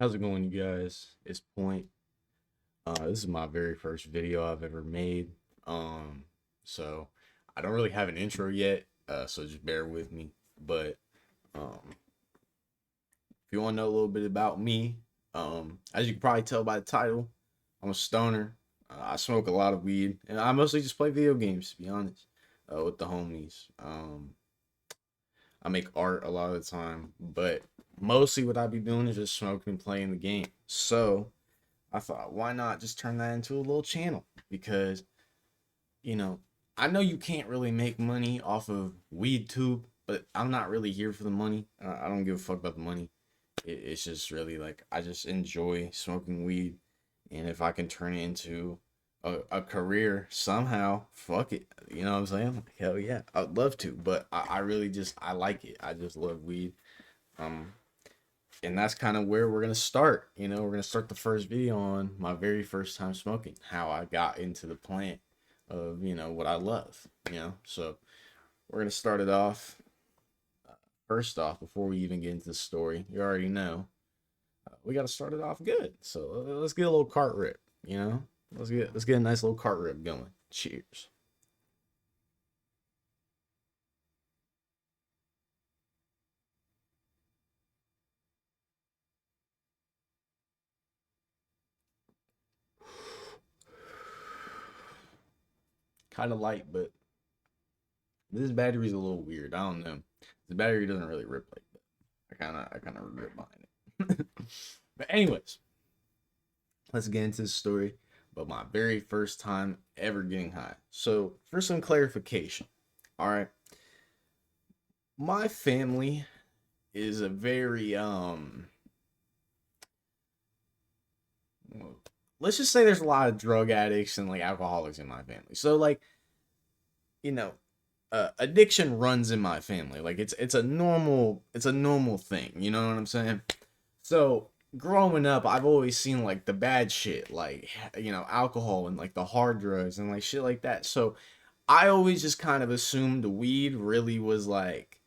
How's it going, you guys? It's Point. This is my very first video I've ever made. Um, so I don't really have an intro yet, so just bear with me. But if you want to know a little bit about me, as you can probably tell by the title, I'm a stoner. I smoke a lot of weed, and I mostly just play video games, to be honest, with the homies. I make art a lot of the time, but mostly what I be doing is just smoking and playing the game. So I thought, why not just turn that into a little channel? Because, you know, I know you can't really make money off of weed tube, but I'm not really here for the money. I don't give a fuck about the money. It's just really like I just enjoy smoking weed, and if I can turn it into a career somehow, fuck it. You know what I'm saying? Like, hell yeah, I'd love to. But I really just I like it. I just love weed. Um, and that's kind of where we're gonna start. We're gonna start the first video on my very first time smoking, how I got into the plant of what I love. So we're gonna start it off. First off, before we even get into the story, you already know we gotta start it off good. So let's get a little cart rip. Let's get a nice little cart rip going. Cheers. Kind of light, but this battery's a little weird. I don't know. The battery doesn't really rip like that. I kind of regret buying it. But anyways, let's get into the story about my very first time ever getting high. So, for some clarification, all right, my family is a very let's just say there's a lot of drug addicts and like alcoholics in my family. So like, you know, addiction runs in my family. Like it's a normal thing. You know what I'm saying? So growing up, I've always seen like the bad shit, like alcohol and like the hard drugs and like shit like that. So I always just kind of assumed the weed really was like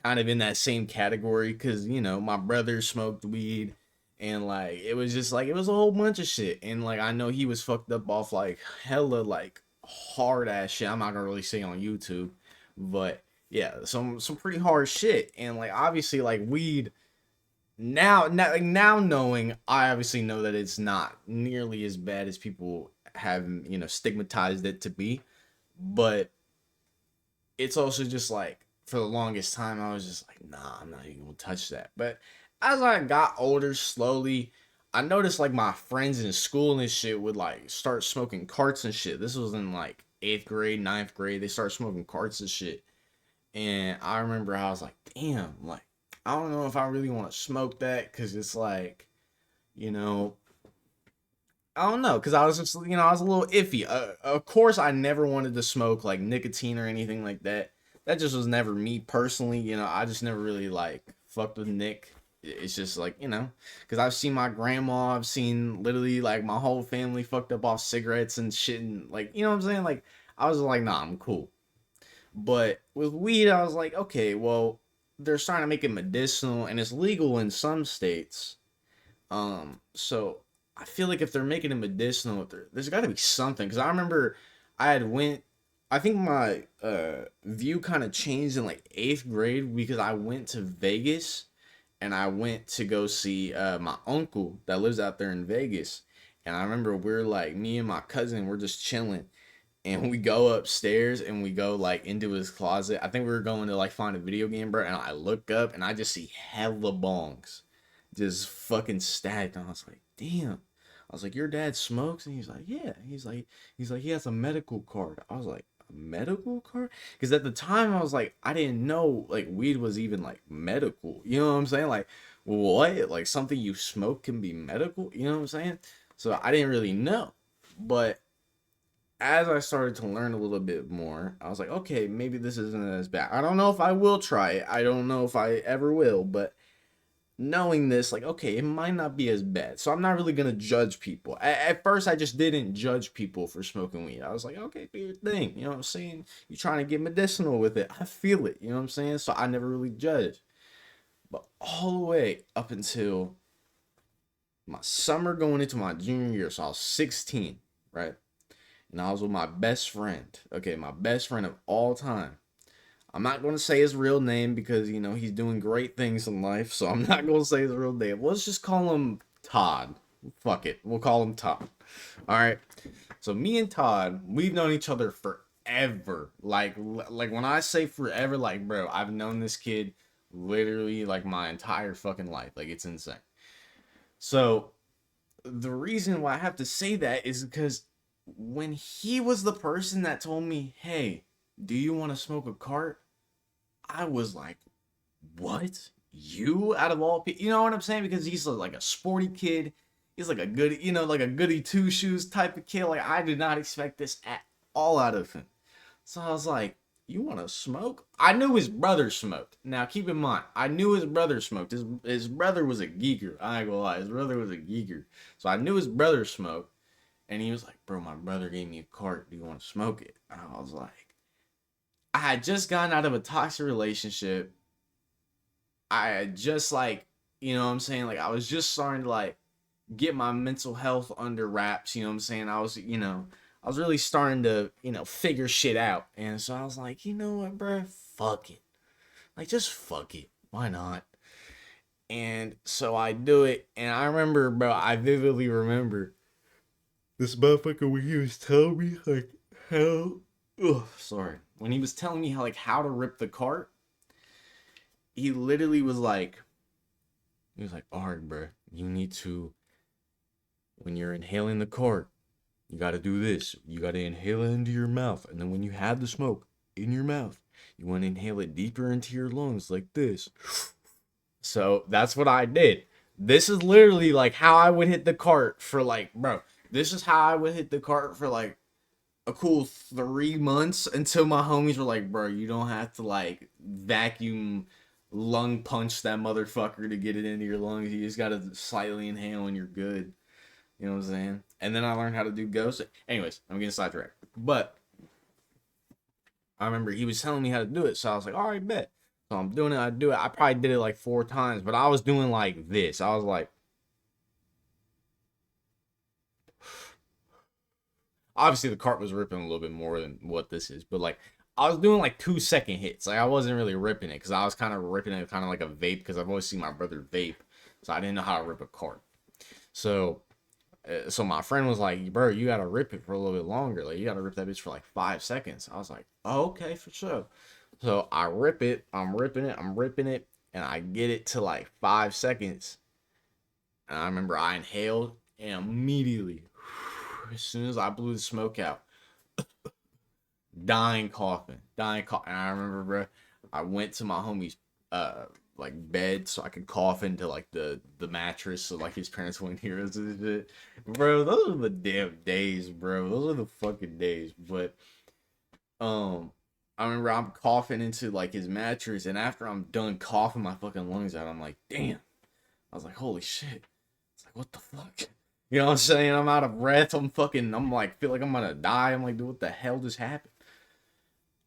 kind of in that same category because my brother smoked weed and like it was just like it was a whole bunch of shit and like I know he was fucked up off like hella like hard ass shit. I'm not gonna really say on YouTube, but yeah, some pretty hard shit and like obviously like weed now knowing, I obviously know that it's not nearly as bad as people have stigmatized it to be, but it's also just like for the longest time I was just like, nah, I'm not even gonna touch that. But as I got older, slowly, I noticed like my friends in school and shit would like start smoking carts and shit. This was in like eighth grade, ninth grade. They started smoking carts and shit. And I remember I was like, damn, like I don't know if I really want to smoke that because it's like, you know, I don't know, because I was just, I was a little iffy. Of course, I never wanted to smoke like nicotine or anything like that. That just was never me personally. I just never really like fucked with Nick. It's just like, because I've seen my grandma, I've seen literally like my whole family fucked up off cigarettes and shit. And like, you know what I'm saying? Like, I was like, nah, I'm cool. But with weed, I was like, okay, well, they're starting to make it medicinal and it's legal in some states. So I feel like if they're making it medicinal, there's got to be something. Because I remember I had went. I think my view kind of changed in like eighth grade because I went to Vegas and I went to go see my uncle that lives out there in Vegas. And I remember we're like me and my cousin, we're just chilling, and we go upstairs and we go like into his closet. I think we were going to like find a video game, bro. And I look up and I just see hella bongs just fucking stacked. And I was like, damn. I was like, your dad smokes? And he's like, yeah. He's like, he has a medical card. I was like, a medical card? Because at the time I was like, I didn't know like weed was even like medical. You know what I'm saying? Like, what? Like something you smoke can be medical? You know what I'm saying? So I didn't really know. But as I started to learn a little bit more, I was like, okay, maybe this isn't as bad. I don't know if I will try it. I don't know if I ever will, but knowing this, like, okay, it might not be as bad. So I'm not really gonna judge people. At first, I just didn't judge people for smoking weed. I was like, okay, do your thing. You know what I'm saying? You're trying to get medicinal with it. I feel it. You know what I'm saying? So I never really judged. But all the way up until my summer going into my junior year. So I was 16, right? And I was with my best friend. Okay, my best friend of all time. I'm not going to say his real name because, he's doing great things in life. So I'm not going to say his real name. Let's just call him Todd. Fuck it. We'll call him Todd. All right. So me and Todd, we've known each other forever. Like when I say forever, like, bro, I've known this kid literally like my entire fucking life. Like, it's insane. So the reason why I have to say that is because when he was the person that told me, hey, do you want to smoke a cart? I was like, what? You out of all people? You know what I'm saying? Because he's like a sporty kid. He's like a good, like a goody two shoes type of kid. Like, I did not expect this at all out of him. So I was like, you want to smoke? I knew his brother smoked. Now, keep in mind, I knew his brother smoked. His brother was a geeker. I ain't gonna lie. His brother was a geeker. So I knew his brother smoked. And he was like, bro, my brother gave me a cart. Do you want to smoke it? And I was like, I had just gotten out of a toxic relationship. I had just like, you know what I'm saying? Like, I was just starting to like get my mental health under wraps. You know what I'm saying? I was really starting to, figure shit out. And so I was like, you know what, bro? Fuck it. Like, just fuck it. Why not? And so I do it. And I remember, bro, I vividly remember this motherfucker when he was telling me, like, how. Ugh, sorry. When he was telling me how to rip the cart, he literally was like, all right, bro, you need to, when you're inhaling the cart, you got to do this. You got to inhale it into your mouth. And then when you have the smoke in your mouth, you want to inhale it deeper into your lungs like this. So that's what I did. This is literally like how I would hit the cart for like, bro, this is how I would hit the cart for like a cool 3 months until my homies were like, bro, you don't have to like vacuum lung punch that motherfucker to get it into your lungs. You just got to slightly inhale and you're good. You know what I'm saying? And then I learned how to do ghost. Anyways, I'm getting sidetracked. But I remember he was telling me how to do it. So I was like, all right, bet. So I'm doing it. I do it. I probably did it like 4 times, but I was doing like this. I was like, obviously the cart was ripping a little bit more than what this is, but like I was doing like 2 second hits. Like I wasn't really ripping it because I was kind of ripping it kind of like a vape because I've always seen my brother vape. So I didn't know how to rip a cart. So so my friend was like, bro, you gotta rip it for a little bit longer. Like you gotta rip that bitch for like 5 seconds. I was like, oh, okay, for sure. So I rip it, I'm ripping it, and I get it to like 5 seconds. And I remember I inhaled and immediately, as soon as I blew the smoke out, dying coughing, dying coughing. And I remember, bro, I went to my homie's like bed so I could cough into like the mattress so like his parents wouldn't hear us and shit. Bro, those are the damn days, bro. Those are the fucking days. But I remember I'm coughing into like his mattress, and after I'm done coughing my fucking lungs out, I'm like, damn. I was like, holy shit. It's like, what the fuck? You know what I'm saying? I'm out of breath. I'm like, feel like I'm gonna die. I'm like, dude, what the hell just happened?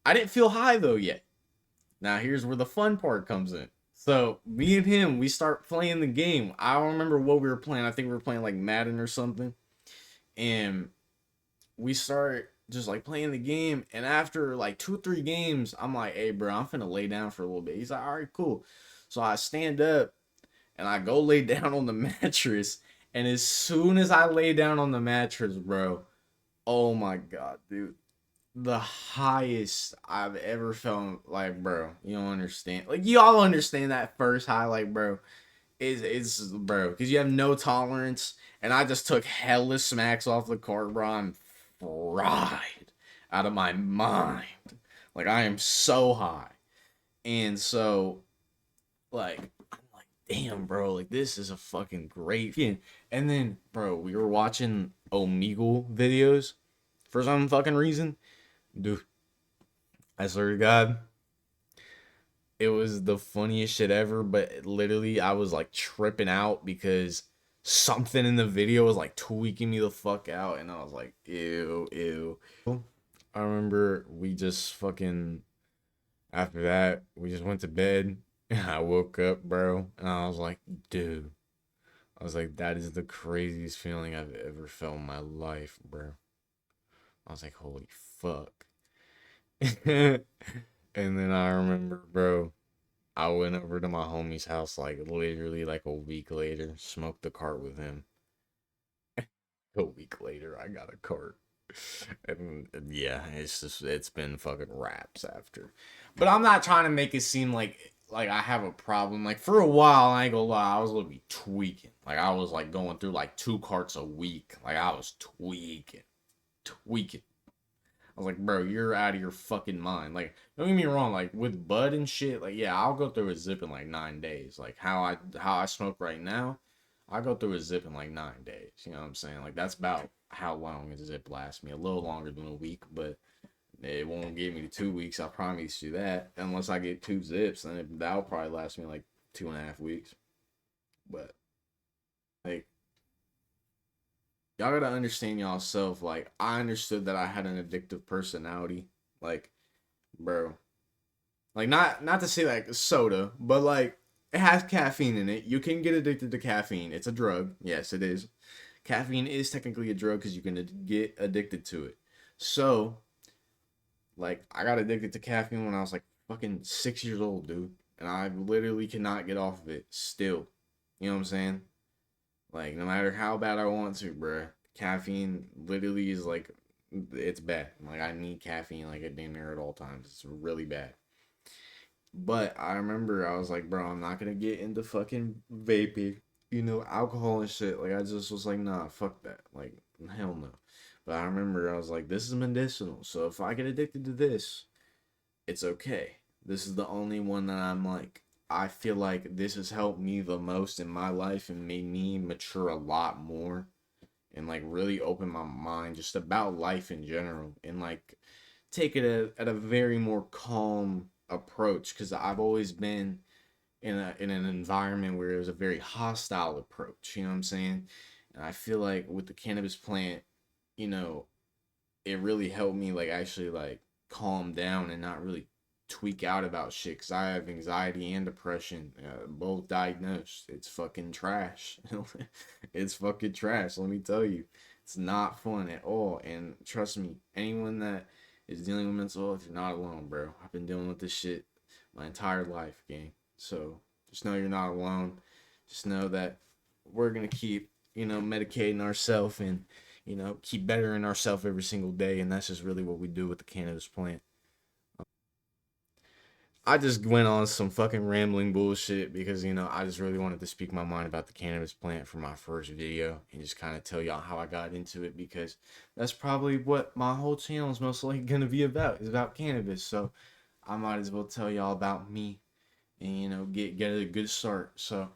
I didn't feel high though yet. Now here's where the fun part comes in. So me and him, we start playing the game. I don't remember what we were playing. I think we were playing like Madden or something. And we start just like playing the game. And after like 2 or 3 games, I'm like, hey bro, I'm finna lay down for a little bit. He's like, all right, cool. So I stand up and I go lay down on the mattress. And as soon as I lay down on the mattress, bro, oh my god, dude, the highest I've ever felt. Like, bro, you don't understand. Like, you all understand that first high, like, bro, is bro, because you have no tolerance. And I just took hella smacks off the court, bro. I'm fried out of my mind. Like, I am so high. And so, like, I'm like, damn, bro, like, this is a fucking great feeling. And then, bro, we were watching Omegle videos for some fucking reason. Dude, I swear to God, it was the funniest shit ever. But literally, I was like tripping out because something in the video was like tweaking me the fuck out, and I was like, ew, ew. I remember we just fucking after that we just went to bed, and I woke up, bro, and I was like, dude, I was like, that is the craziest feeling I've ever felt in my life, bro. I was like, holy fuck. And then I remember, bro, I went over to my homie's house like literally like a week later, smoked the cart with him. A week later, I got a cart. And yeah, it's been fucking raps after. But I'm not trying to make it seem like I have a problem. Like for a while, I ain't gonna lie, I was literally tweaking. Like I was like going through like 2 carts a week. Like I was tweaking. I was like, bro, you're out of your fucking mind. Like, don't get me wrong, like with bud and shit, like yeah, I'll go through a zip in like 9 days. Like how I smoke right now, I go through a zip in like 9 days. You know what I'm saying? Like that's about how long a zip lasts me. A little longer than a week, but it won't get me to 2 weeks. I promise you that. Unless I get 2 zips, then that'll probably last me like 2.5 weeks. But like y'all gotta understand y'all self. Like I understood that I had an addictive personality. Like, bro, like not to say like soda, but like it has caffeine in it. You can get addicted to caffeine. It's a drug. Yes, it is. Caffeine is technically a drug because you can get addicted to it. So, like, I got addicted to caffeine when I was like fucking 6 years old, dude, and I literally cannot get off of it still. You know what I'm saying? Like, no matter how bad I want to, bruh, caffeine literally is like, it's bad. Like, I need caffeine like at dinner at all times. It's really bad. But I remember I was like, bro, I'm not gonna get into fucking vaping, alcohol and shit. Like, I just was like, nah, fuck that. Like, hell no. But I remember I was like, this is medicinal. So if I get addicted to this, it's okay. This is the only one that I'm like, I feel like this has helped me the most in my life and made me mature a lot more and like really open my mind just about life in general and like take it at a very more calm approach because I've always been in an environment where it was a very hostile approach, you know what I'm saying? And I feel like with the cannabis plant, you know, it really helped me like actually like calm down and not really tweak out about shit because I have anxiety and depression, both diagnosed. It's fucking trash. It's fucking trash. Let me tell you, it's not fun at all. And trust me, anyone that is dealing with mental health, you're not alone, bro. I've been dealing with this shit my entire life, gang. So just know you're not alone. Just know that we're gonna keep, medicating ourselves and keep bettering ourselves every single day, and that's just really what we do with the cannabis plant. I just went on some fucking rambling bullshit because I just really wanted to speak my mind about the cannabis plant for my first video and just kind of tell y'all how I got into it because that's probably what my whole channel is most likely gonna be about. Is about cannabis, so I might as well tell y'all about me and get a good start. So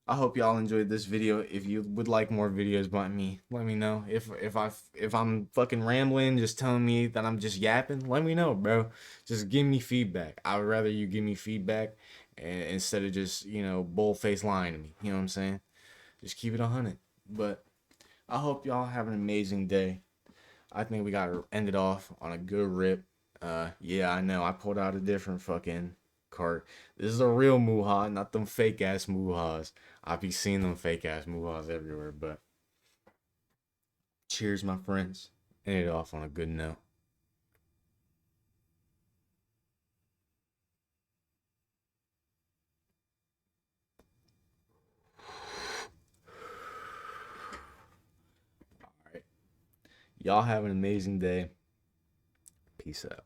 I hope y'all enjoyed this video. If you would like more videos by me, let me know. If I'm fucking rambling, just telling me that I'm just yapping, let me know, bro. Just give me feedback. I would rather you give me feedback instead of just bull face lying to me. You know what I'm saying? Just keep it 100. But I hope y'all have an amazing day. I think we gotta end it off on a good rip. Yeah, I know. I pulled out a different fucking cart. This is a real muha, not them fake ass muhas. I be seeing them fake ass muhas everywhere. But cheers, my friends. End it off on a good note. All right, y'all have an amazing day. Peace out.